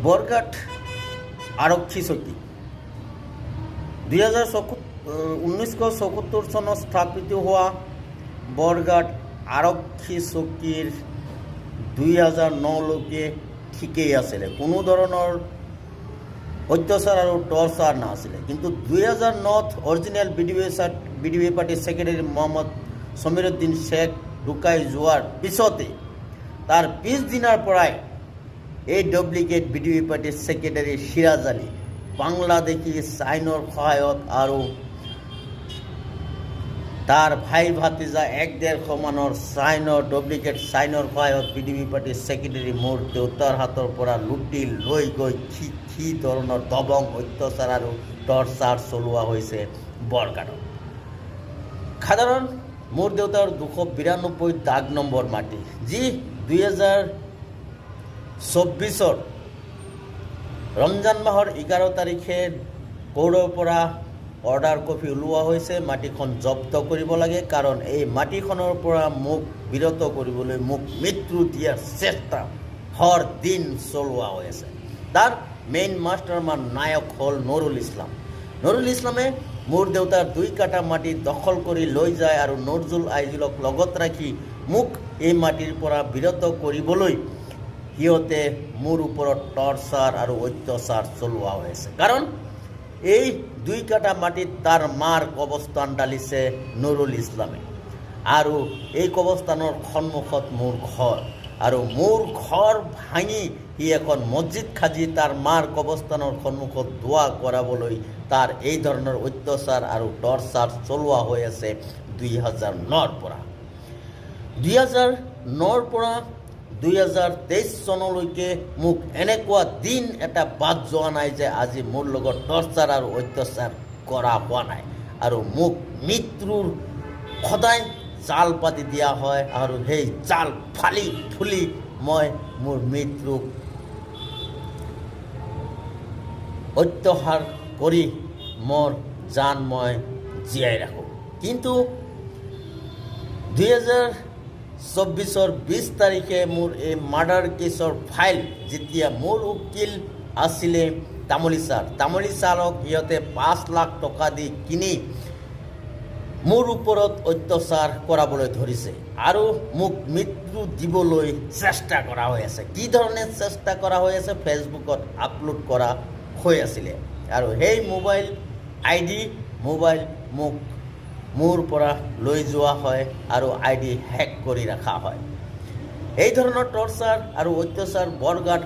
বৰঘাট আৰক্ষী চকী 1974 চনত স্থাপিত হোৱা বৰঘাট আৰক্ষী চকীৰ 2009লৈকে ঠিকেই আছিলে, কোনো ধৰণৰ অত্যাচাৰ আৰু টৰ্চাৰ নাছিলে। কিন্তু 2009ত অৰিজিনেল বিডিবি পাৰ্টিৰ ছেক্ৰেটাৰী মহম্মদ সমীৰুদ্দিন শ্বেখ ঢুকাই যোৱাৰ পিছতে তাৰ পিছদিনাৰ পৰাই এই ডুপ্লিকেট বিডিবি পাৰ্টিৰ ছেক্ৰেটাৰী সিৰাজ আলী বাংলাদেশী চাইনৰ সহায়ত আৰু তাৰ ভাই ভাতিজা 1-1.5 মানৰ চাইনৰ ডুপ্লিকেট চাইনৰ সহায়ত বিডিবি পাৰ্টিৰ ছেক্ৰেটাৰী মোৰ দেউতাৰ হাতৰ পৰা লুটি লৈ গৈ কি ধৰণৰ দবং অত্যাচাৰ আৰু টৰ্চাৰ চলোৱা হৈছে বৰঘাটত। সাধাৰণ মোৰ দেউতাৰ 292 দাগ নম্বৰ মাটি, যি 2024 ৰমজান মাহৰ 11 তাৰিখে কোৰ্টৰ পৰা অৰ্ডাৰ কপি ওলোৱা হৈছে মাটিখন জব্দ কৰিব লাগে, কাৰণ এই মাটিখনৰ পৰা মোক বিৰত কৰিবলৈ মোক মৃত্যু দিয়াৰ চেষ্টা হৰ দিন চলোৱা হৈ আছে। তাৰ মেইন মাষ্টাৰ নায়ক হ'ল নুৰুল ইছলাম। নুৰুল ইছলামে মোৰ দেউতাৰ 2 কাঠা মাটি দখল কৰি লৈ যায় আৰু নজৰুল আইজুলক লগত ৰাখি মোক এই মাটিৰ পৰা বিৰত কৰিবলৈ সিহঁতে মোৰ ওপৰত টৰ্চাৰ আৰু অত্যাচাৰ চলোৱা হৈছে। কাৰণ এই 2 কাঠা মাটিত তাৰ মাৰ কবৰস্থান ঢালিছে নুৰুল ইছলামে, আৰু এই কবৰস্থানৰ সন্মুখত মোৰ ঘৰ, আৰু মোৰ ঘৰ ভাঙি সি এখন মছজিদ সাজি তাৰ মাৰ কবৰস্থানৰ সন্মুখত দোৱা কৰাবলৈ তাৰ এই ধৰণৰ অত্যাচাৰ আৰু টৰ্চাৰ চলোৱা হৈ আছে 2009ৰ পৰা। 2009ৰ পৰা 2023 চনলৈকে মোক এনেকুৱা দিন এটা বাদ যোৱা নাই যে আজি মোৰ লগত টৰ্চাৰ আৰু অত্যাচাৰ কৰা হোৱা নাই, আৰু মোক মৃত্যুৰ সদায় জাল পাতি দিয়া হয়, আৰু সেই জাল ফালি ফুলি মই মোৰ মৃত্যুক অত্যাচাৰ কৰি মোৰ জান মই জীয়াই ৰাখোঁ। কিন্তু 2024 20 তাৰিখে মোৰ এই মাৰ্ডাৰ কেছৰ ফাইল যেতিয়া মোৰ উকিল আছিলে তামুলী ছাৰক সিহঁতে 5 লাখ টকা দি কিনি মোৰ ওপৰত অত্যাচাৰ কৰাবলৈ ধৰিছে আৰু মোক মৃত্যু দিবলৈ চেষ্টা কৰা হৈ আছে। কি ধৰণে চেষ্টা কৰা হৈ আছে ফেচবুকত আপলোড কৰা হৈ আছিলে, আৰু সেই মোবাইল মোৰ পৰা লৈ যোৱা হয় আৰু ID হেক কৰি ৰখা হয়। এই ধৰণৰ টৰ্চাৰ আৰু অত্যাচাৰ বৰঘাট